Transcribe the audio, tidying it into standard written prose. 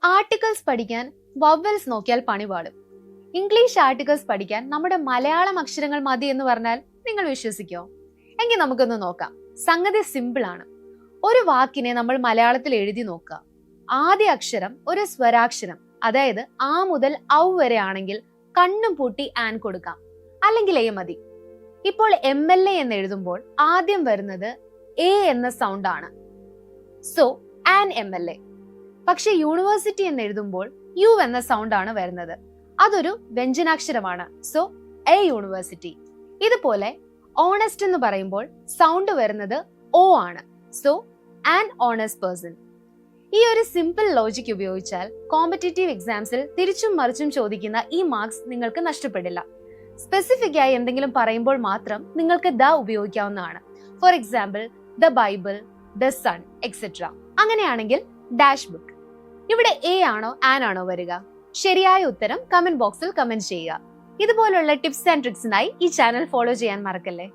Articles പഠിക്കാൻ vowels നോക്കിയാൽ പണി പാടും. ഇംഗ്ലീഷ് ആർട്ടിക്കിൾസ് പഠിക്കാൻ നമ്മുടെ മലയാളം അക്ഷരങ്ങൾ മതി എന്ന് പറഞ്ഞാൽ നിങ്ങൾ വിശ്വസിക്കോ? എങ്കിൽ നമുക്കൊന്ന് നോക്കാം. സംഗതി സിമ്പിൾ ആണ്. ഒരു വാക്കിനെ നമ്മൾ മലയാളത്തിൽ എഴുതി നോക്കുക. ആദ്യ അക്ഷരം ഒരു സ്വരാക്ഷരം, അതായത് ആ മുതൽ ഔ വരെ ആണെങ്കിൽ കണ്ണും പൂട്ടി ആൻ കൊടുക്കാം, അല്ലെങ്കിൽ എ മതി. ഇപ്പോൾ MLA എന്ന് എഴുതുമ്പോൾ ആദ്യം വരുന്നത് എ എന്ന സൗണ്ട് ആണ്. So an MLA. പക്ഷെ യൂണിവേഴ്സിറ്റി എന്ന് എഴുതുമ്പോൾ യു എന്ന സൗണ്ട് ആണ് വരുന്നത്. അതൊരു വ്യഞ്ജനാക്ഷരമാണ്. So a university. ഇതുപോലെ ഓണസ്റ്റ് എന്ന് പറയുമ്പോൾ സൗണ്ട് വരുന്നത് ഓ ആണ്. So an honest person. ഈ ഒരു സിമ്പിൾ ലോജിക് ഉപയോഗിച്ചാൽ കോമ്പറ്റേറ്റീവ് എക്സാംസിൽ തിരിച്ചും മറിച്ചും ചോദിക്കുന്ന ഈ മാർക്സ് നിങ്ങൾക്ക് നഷ്ടപ്പെടില്ല. സ്പെസിഫിക് ആയി എന്തെങ്കിലും പറയുമ്പോൾ മാത്രം നിങ്ങൾക്ക് ദ ഉപയോഗിക്കാവുന്നതാണ്. For example the Bible, the sun, etcetera. അങ്ങനെയാണെങ്കിൽ ഡാഷ് ബുക്ക്. ഇവിടെ എ ആണോ ആൻ ആണോ വരിക? ശരിയായ ഉത്തരം കമന്റ് ബോക്സിൽ കമന്റ് ചെയ്യുക. ഇതുപോലുള്ള ടിപ്സ് ആൻഡ് ട്രിക്സിനായി ഈ ചാനൽ ഫോളോ ചെയ്യാൻ മറക്കല്ലേ.